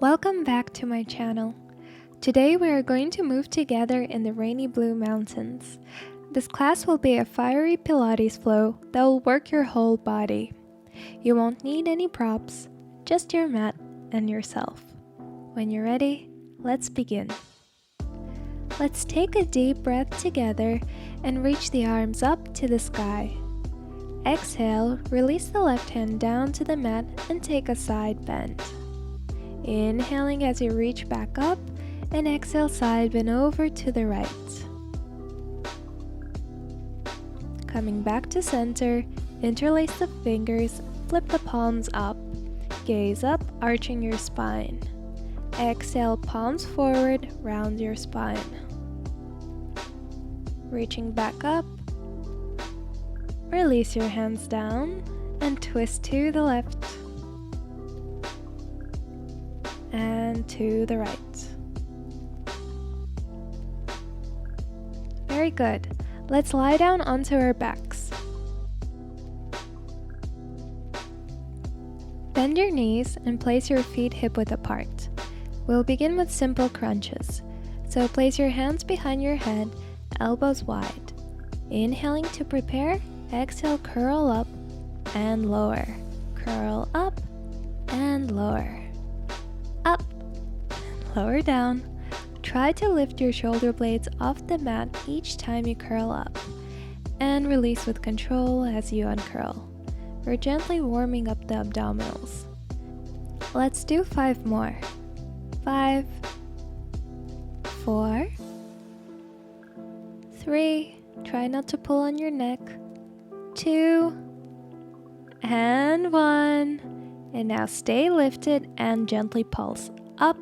Welcome back to my channel. Today we are going to move together in the rainy blue mountains. This class will be a fiery Pilates flow that will work your whole body. You won't need any props, just your mat and yourself. When you're ready, let's begin. Let's take a deep breath together and reach the arms up to the sky. Exhale, release the left hand down to the mat and take a side bend. Inhaling as you reach back up, and exhale, side bend over to the right. Coming back to center, interlace the fingers, flip the palms up. Gaze up, arching your spine. Exhale, palms forward, round your spine. Reaching back up, release your hands down and twist to the left and to the right. Very good. Let's lie down onto our backs. Bend your knees and place your feet hip-width apart. We'll begin with simple crunches. So place your hands behind your head, elbows wide. Inhaling to prepare, exhale, curl up and lower. Curl up and lower. Up and lower down. Try to lift your shoulder blades off the mat each time you curl up, and release with control as you uncurl. We're gently warming up the abdominals. Let's do 5 more. 5, 4, 3, try not to pull on your neck, 2, and 1. And now stay lifted and gently pulse up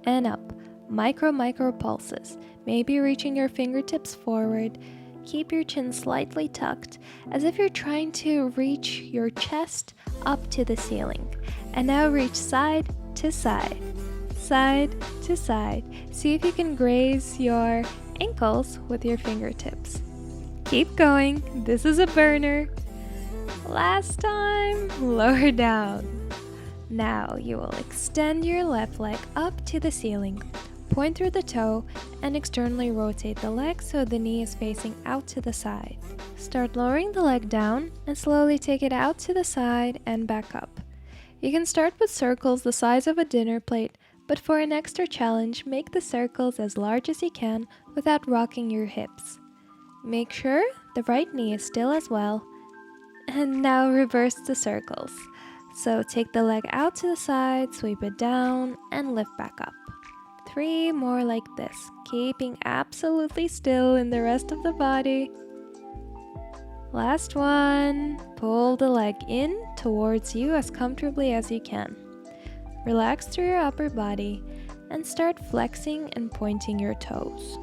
and up. Micro pulses, maybe reaching your fingertips forward. Keep your chin slightly tucked, as if you're trying to reach your chest up to the ceiling. And now reach side to side, side to side. See if you can graze your ankles with your fingertips. Keep going, this is a burner. Last time, lower down. Now you will extend your left leg up to the ceiling. Point through the toe and externally rotate the leg so the knee is facing out to the side. Start lowering the leg down and slowly take it out to the side and back up. You can start with circles the size of a dinner plate, but for an extra challenge, make the circles as large as you can without rocking your hips. Make sure the right knee is still as well. And now reverse the circles. So take the leg out to the side, sweep it down, and lift back up. 3 more like this, keeping absolutely still in the rest of the body. Last one. Pull the leg in towards you as comfortably as you can. Relax through your upper body and start flexing and pointing your toes.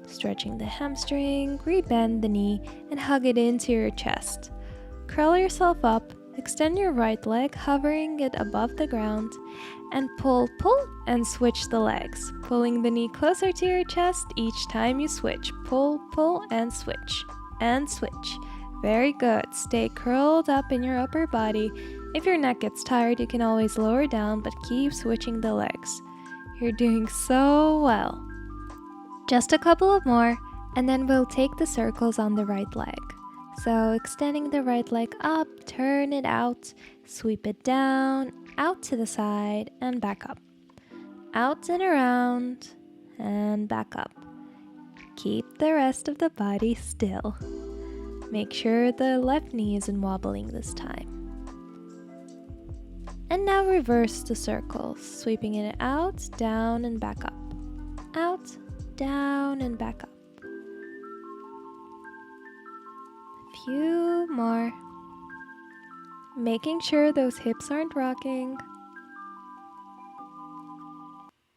Stretching the hamstring, rebend the knee and hug it into your chest. Curl yourself up, extend your right leg, hovering it above the ground, and pull and switch the legs, pulling the knee closer to your chest each time you switch. Pull and switch, and switch. Very good. Stay curled up in your upper body. If your neck gets tired, you can always lower down, but keep switching the legs. You're doing so well. Just a couple of more, and then we'll take the circles on the right leg. So extending the right leg up, turn it out, sweep it down, out to the side, and back up. Out and around, and back up. Keep the rest of the body still. Make sure the left knee isn't wobbling this time. And now reverse the circles, sweeping it out, down, and back up. Out, down, and back up. Few more. Making sure those hips aren't rocking.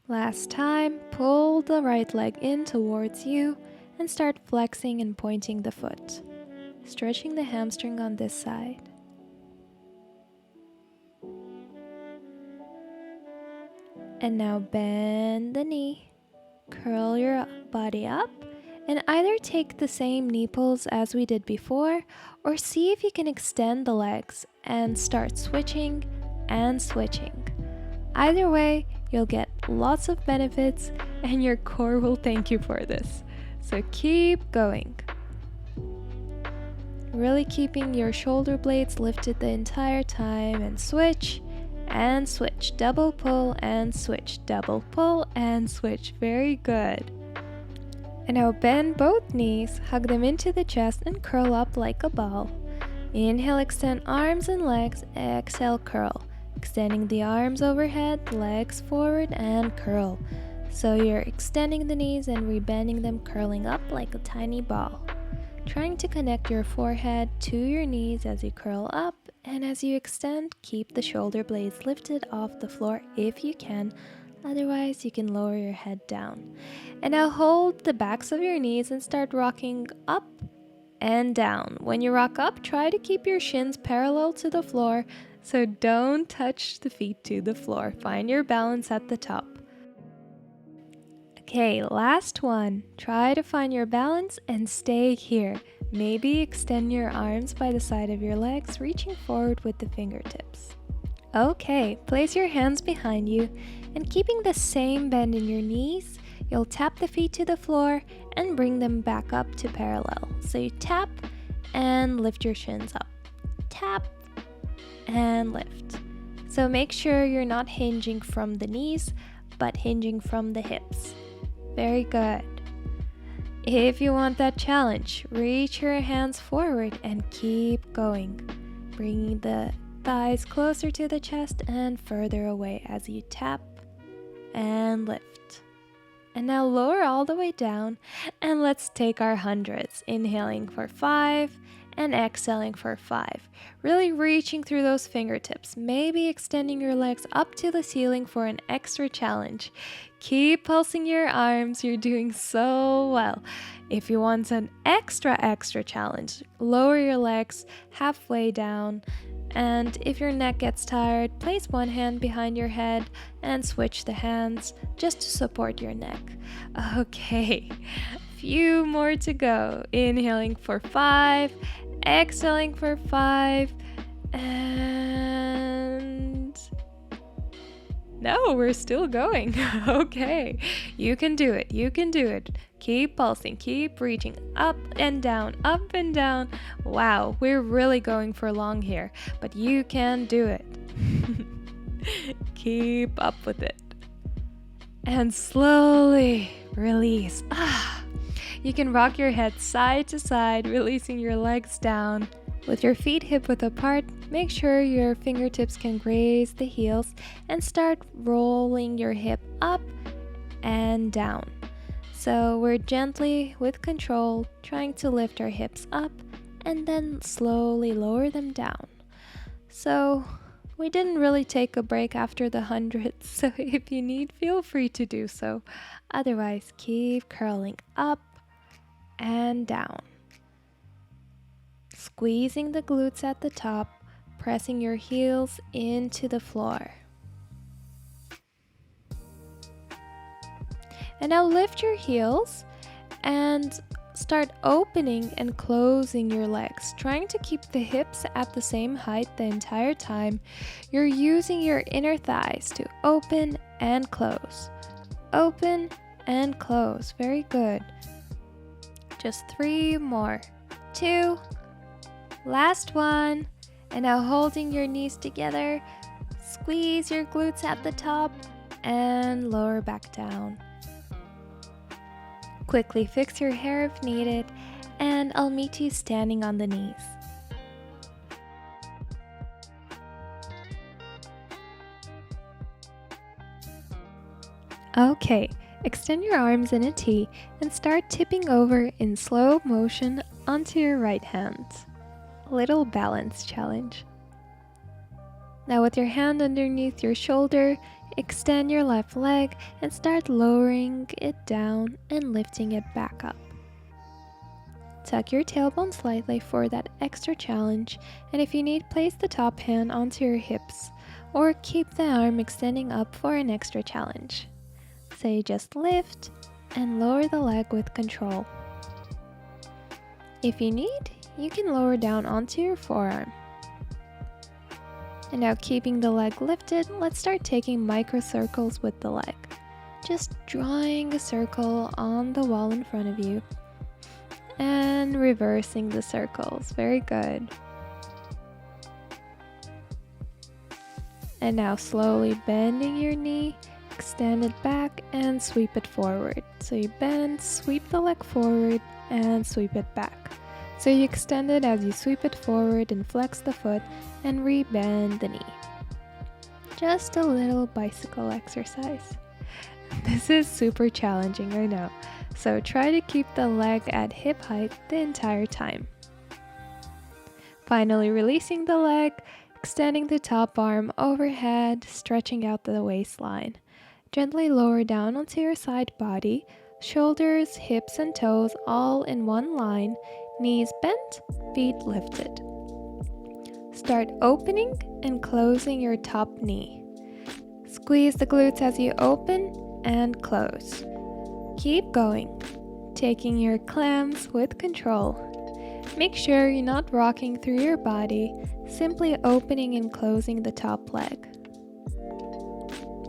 Last time, pull the right leg in towards you and start flexing and pointing the foot. Stretching the hamstring on this side. And now bend the knee. Curl your body up And either take the same knee pulls as we did before, or see if you can extend the legs and start switching and switching. Either way, you'll get lots of benefits and your core will thank you for this. So keep going. Really keeping your shoulder blades lifted the entire time, and switch and switch, double pull and switch, double pull and switch. Very good. And now bend both knees, hug them into the chest and curl up like a ball. Inhale, extend arms and legs, exhale, curl. Extending the arms overhead, legs forward and curl. So you're extending the knees and rebending them, curling up like a tiny ball. Trying to connect your forehead to your knees as you curl up, and as you extend, keep the shoulder blades lifted off the floor if you can. Otherwise, you can lower your head down. And now hold the backs of your knees and start rocking up and down. When you rock up, try to keep your shins parallel to the floor, so don't touch the feet to the floor. Find your balance at the top. Okay, last one. Try to find your balance and stay here. Maybe extend your arms by the side of your legs, reaching forward with the fingertips. Okay, place your hands behind you, and keeping the same bend in your knees, you'll tap the feet to the floor and bring them back up to parallel. So you tap and lift your shins up. Tap and lift. So make sure you're not hinging from the knees, but hinging from the hips. Very good. If you want that challenge, reach your hands forward and keep going, bringing the thighs closer to the chest and further away as you tap and lift. And now lower all the way down, and let's take our hundreds, inhaling for 5 and exhaling for 5. Really reaching through those fingertips, maybe extending your legs up to the ceiling for an extra challenge. Keep pulsing your arms, you're doing so well. If you want an extra challenge, lower your legs halfway down. And if your neck gets tired, place one hand behind your head and switch the hands just to support your neck. Okay, few more to go. Inhaling for 5, exhaling for 5, and no, we're still going. Okay, you can do it. You can do it. Keep pulsing, keep reaching up and down, up and down. Wow, we're really going for long here, but you can do it. Keep up with it. And slowly release. You can rock your head side to side, releasing your legs down. With your feet hip-width apart, make sure your fingertips can graze the heels and start rolling your hip up and down. So we're gently, with control, trying to lift our hips up and then slowly lower them down. So we didn't really take a break after the hundreds, so if you need, feel free to do so. Otherwise, keep curling up and down. Squeezing the glutes at the top, pressing your heels into the floor. And now lift your heels and start opening and closing your legs, trying to keep the hips at the same height the entire time. You're using your inner thighs to open and close. Open and close. Very good. Just 3 more. 2. Last one. And now holding your knees together, squeeze your glutes at the top and lower back down. Quickly fix your hair if needed, and I'll meet you standing on the knees. Okay, extend your arms in a T and start tipping over in slow motion onto your right hand. Little balance challenge. Now with your hand underneath your shoulder, extend your left leg and start lowering it down and lifting it back up. Tuck your tailbone slightly for that extra challenge, and if you need, place the top hand onto your hips or keep the arm extending up for an extra challenge. So you just lift and lower the leg with control. If you need, you can lower down onto your forearm. And now keeping the leg lifted, let's start taking micro circles with the leg. Just drawing a circle on the wall in front of you and reversing the circles. Very good. And now slowly bending your knee, extend it back and sweep it forward. So you bend, sweep the leg forward and sweep it back. So you extend it as you sweep it forward and flex the foot and re-bend the knee. Just a little bicycle exercise. This is super challenging, I know. So try to keep the leg at hip height the entire time. Finally releasing the leg, extending the top arm overhead, stretching out the waistline. Gently lower down onto your side body, shoulders, hips and toes all in one line, knees bent, feet lifted. Start opening and closing your top knee. Squeeze the glutes as you open and close. Keep going, taking your clams with control. Make sure you're not rocking through your body, simply opening and closing the top leg.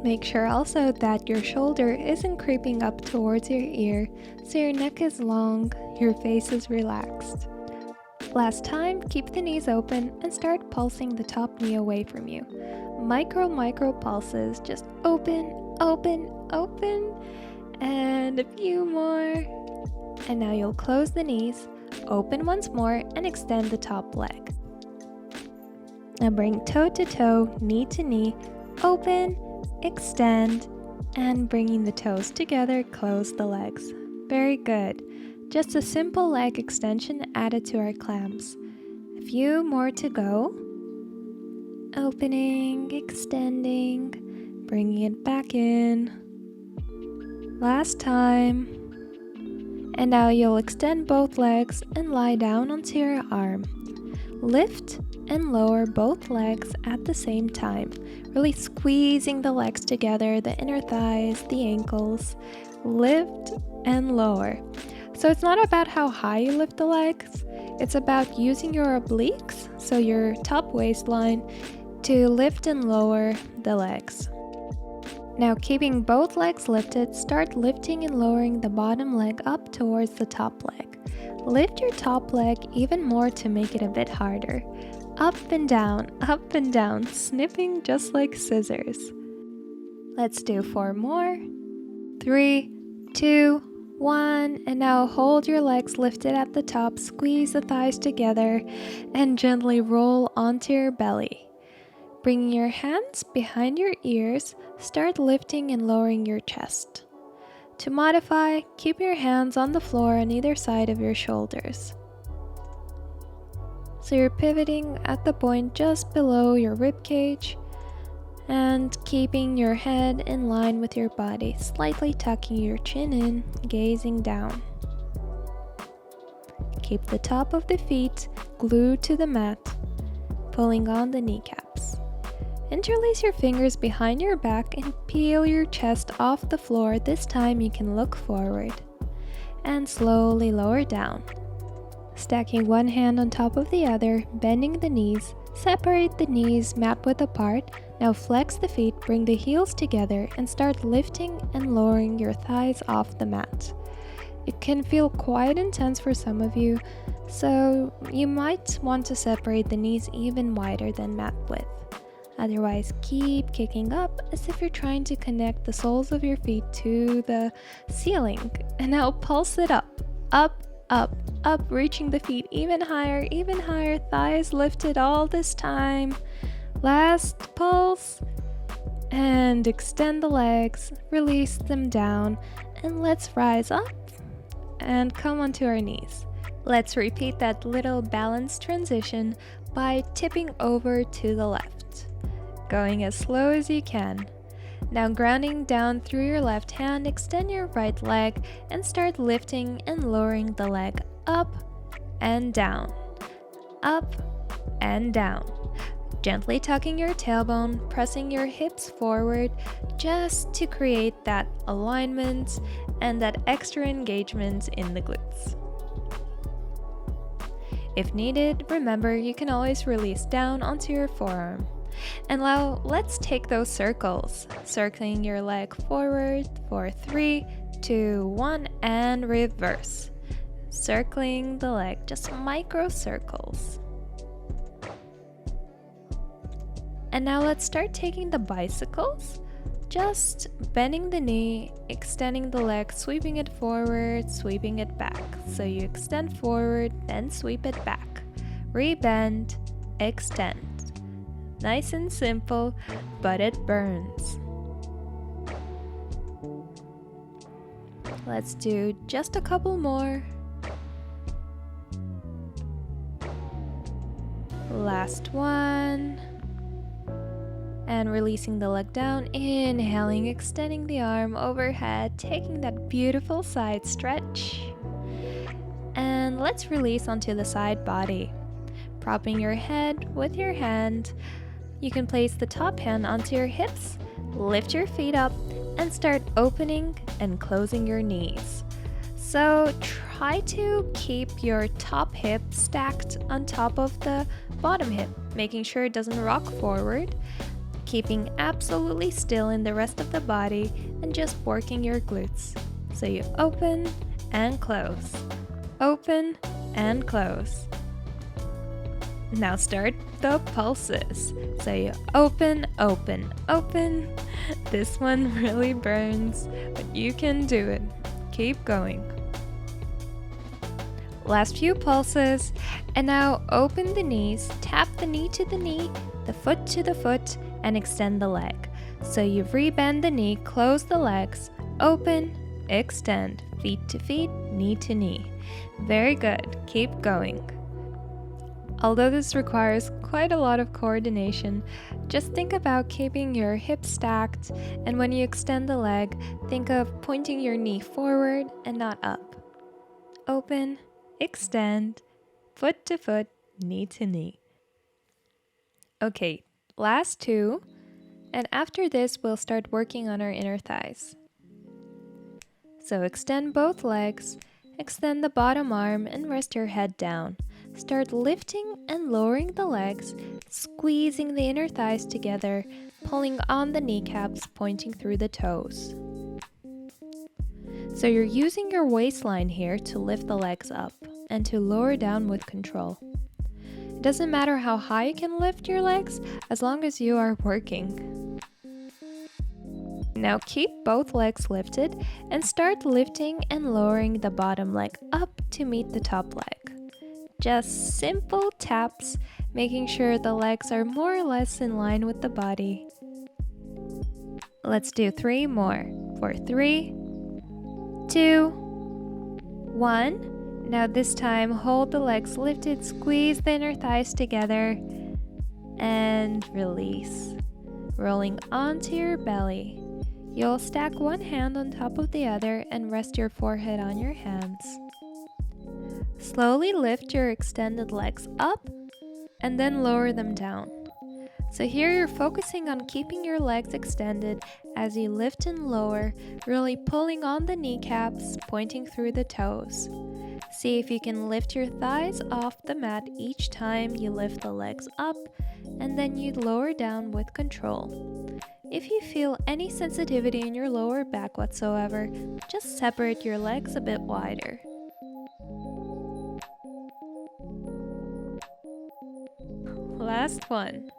Make sure also that your shoulder isn't creeping up towards your ear, so your neck is long, your face is relaxed. Last time, keep the knees open and start pulsing the top knee away from you. Micro pulses, just open, open, open, and a few more. And now you'll close the knees, open once more, and extend the top leg. Now bring toe to toe, knee to knee, open, extend, and bringing the toes together, close the legs. Very good. Just a simple leg extension added to our clams. A few more to go. Opening, extending, bringing it back in. Last time. And now you'll extend both legs and lie down onto your arm. Lift and lower both legs at the same time, really squeezing the legs together, the inner thighs, the ankles. Lift and lower. So it's not about how high you lift the legs, it's about using your obliques, so your top waistline, to lift and lower the legs. Now keeping both legs lifted, start lifting and lowering the bottom leg up towards the top leg. Lift your top leg even more to make it a bit harder. Up and down, snipping just like scissors. Let's do 4 more. 3, 2, 1, and now hold your legs lifted at the top, squeeze the thighs together, and gently roll onto your belly. Bringing your hands behind your ears, start lifting and lowering your chest. To modify, keep your hands on the floor on either side of your shoulders. So you're pivoting at the point just below your rib cage and keeping your head in line with your body, slightly tucking your chin in, gazing down. Keep the top of the feet glued to the mat, pulling on the kneecaps. Interlace your fingers behind your back and peel your chest off the floor. This time you can look forward and slowly lower down. Stacking one hand on top of the other, bending the knees, separate the knees mat width apart. Now flex the feet, bring the heels together and start lifting and lowering your thighs off the mat. It can feel quite intense for some of you, so you might want to separate the knees even wider than mat width. Otherwise, keep kicking up as if you're trying to connect the soles of your feet to the ceiling. And now pulse it up, up, up, up, reaching the feet even higher, thighs lifted all this time. Last pulse, and extend the legs, release them down, and let's rise up and come onto our knees. Let's repeat that little balance transition by tipping over to the left, going as slow as you can. Now grounding down through your left hand, extend your right leg and start lifting and lowering the leg up and down, up and down. Gently tucking your tailbone, pressing your hips forward just to create that alignment and that extra engagement in the glutes. If needed, remember you can always release down onto your forearm. And now let's take those circles, circling your leg forward for 3, 2, 1, and reverse. Circling the leg, just micro circles. And now let's start taking the bicycles, just bending the knee, extending the leg, sweeping it forward, sweeping it back. So you extend forward, then sweep it back. Rebend, extend. Nice and simple, but it burns. Let's do just a couple more. Last one. And releasing the leg down, inhaling, extending the arm overhead, taking that beautiful side stretch. And let's release onto the side body. Propping your head with your hand, you can place the top hand onto your hips, lift your feet up, and start opening and closing your knees. So try to keep your top hip stacked on top of the bottom hip, making sure it doesn't rock forward, keeping absolutely still in the rest of the body, and just working your glutes. So you open and close, open and close. Now start the pulses. So you open, open, open. This one really burns, but you can do it. Keep going. Last few pulses, and now open the knees, tap the knee to the knee, the foot to the foot, and extend the leg. So you rebend the knee, close the legs, open, extend, feet to feet, knee to knee. Very good, keep going. Although this requires quite a lot of coordination, just think about keeping your hips stacked, and when you extend the leg, think of pointing your knee forward and not up. Open, extend, foot to foot, knee to knee. Okay, last two, and after this we'll start working on our inner thighs. So extend both legs, extend the bottom arm and rest your head down. Start lifting and lowering the legs, squeezing the inner thighs together, pulling on the kneecaps, pointing through the toes. So you're using your waistline here to lift the legs up and to lower down with control. It doesn't matter how high you can lift your legs as long as you are working. Now keep both legs lifted and start lifting and lowering the bottom leg up to meet the top leg. Just simple taps, making sure the legs are more or less in line with the body. Let's do 3 more. For 3, 2, 1. Now this time hold the legs lifted, squeeze the inner thighs together, and release. Rolling onto your belly. You'll stack one hand on top of the other and rest your forehead on your hands. Slowly lift your extended legs up and then lower them down. So here you're focusing on keeping your legs extended as you lift and lower, really pulling on the kneecaps, pointing through the toes. See if you can lift your thighs off the mat each time you lift the legs up, and then you lower down with control. If you feel any sensitivity in your lower back whatsoever, just separate your legs a bit wider. Last one.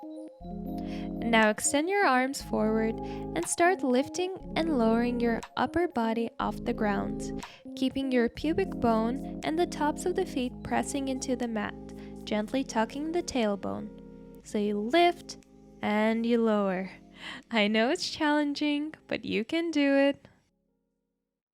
Now extend your arms forward and start lifting and lowering your upper body off the ground, keeping your pubic bone and the tops of the feet pressing into the mat, gently tucking the tailbone. So you lift and you lower. I know it's challenging, but you can do it.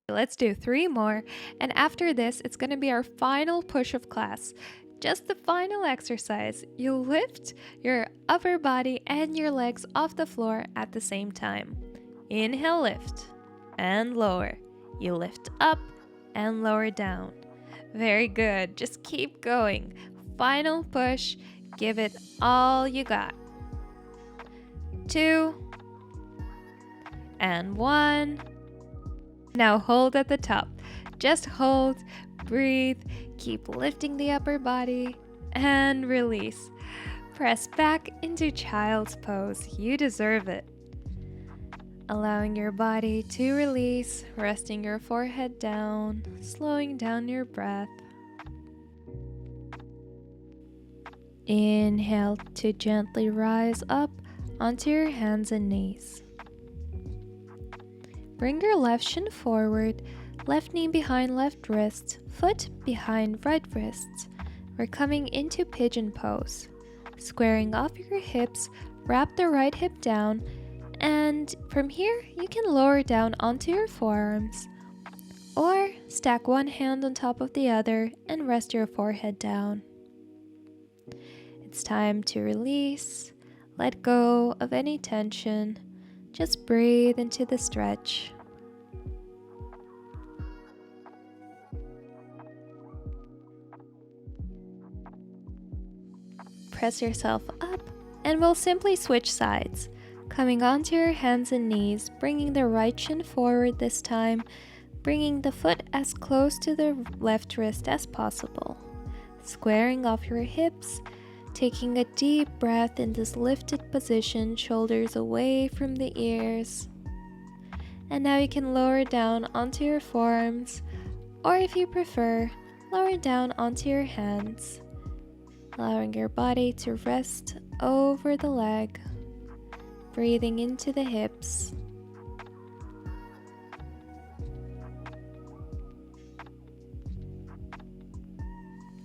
Let's do 3 more, and after this, it's going to be our final push of class. Just the final exercise. You lift your upper body and your legs off the floor at the same time. Inhale, lift, and lower. You lift up and lower down. Very good. Just keep going. Final push. Give it all you got. 2 and 1. Now hold at the top. Just hold, breathe, keep lifting the upper body, and release. Press back into child's pose. You deserve it. Allowing your body to release, resting your forehead down, slowing down your breath. Inhale to gently rise up onto your hands and knees. Bring your left shin forward, left knee behind left wrist, foot behind right wrist. We're coming into pigeon pose. Squaring off your hips, wrap the right hip down, and from here you can lower down onto your forearms or stack one hand on top of the other and rest your forehead down. It's time to release, let go of any tension, just breathe into the stretch. Press yourself up and we'll simply switch sides, coming onto your hands and knees, bringing the right shin forward this time, bringing the foot as close to the left wrist as possible, squaring off your hips, taking a deep breath in this lifted position, shoulders away from the ears. And now you can lower down onto your forearms, or if you prefer, lower down onto your hands, allowing your body to rest over the leg, breathing into the hips.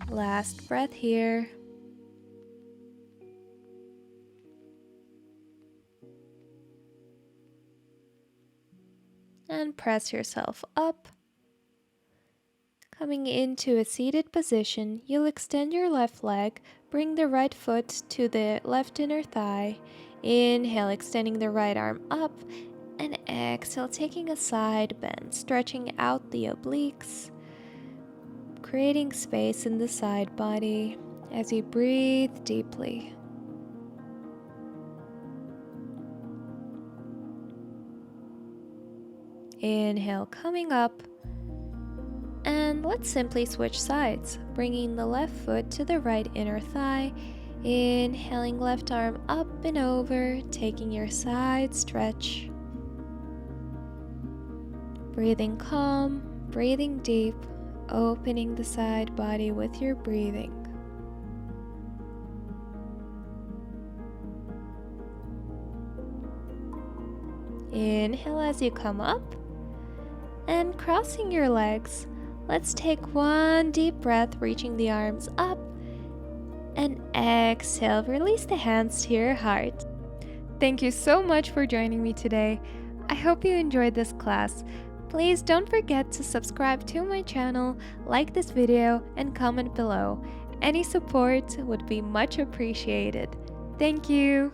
Last breath here. And press yourself up. Coming into a seated position, you'll extend your left leg, bring the right foot to the left inner thigh. Inhale, extending the right arm up, and exhale, taking a side bend, stretching out the obliques, creating space in the side body as you breathe deeply. Inhale, coming up, and let's simply switch sides, bringing the left foot to the right inner thigh, inhaling left arm up and over, taking your side stretch. Breathing calm, breathing deep, opening the side body with your breathing. Inhale as you come up, and crossing your legs, let's take one deep breath, reaching the arms up, and exhale, release the hands to your heart. Thank you so much for joining me today. I hope you enjoyed this class. Please don't forget to subscribe to my channel, like this video, and comment below. Any support would be much appreciated. Thank you.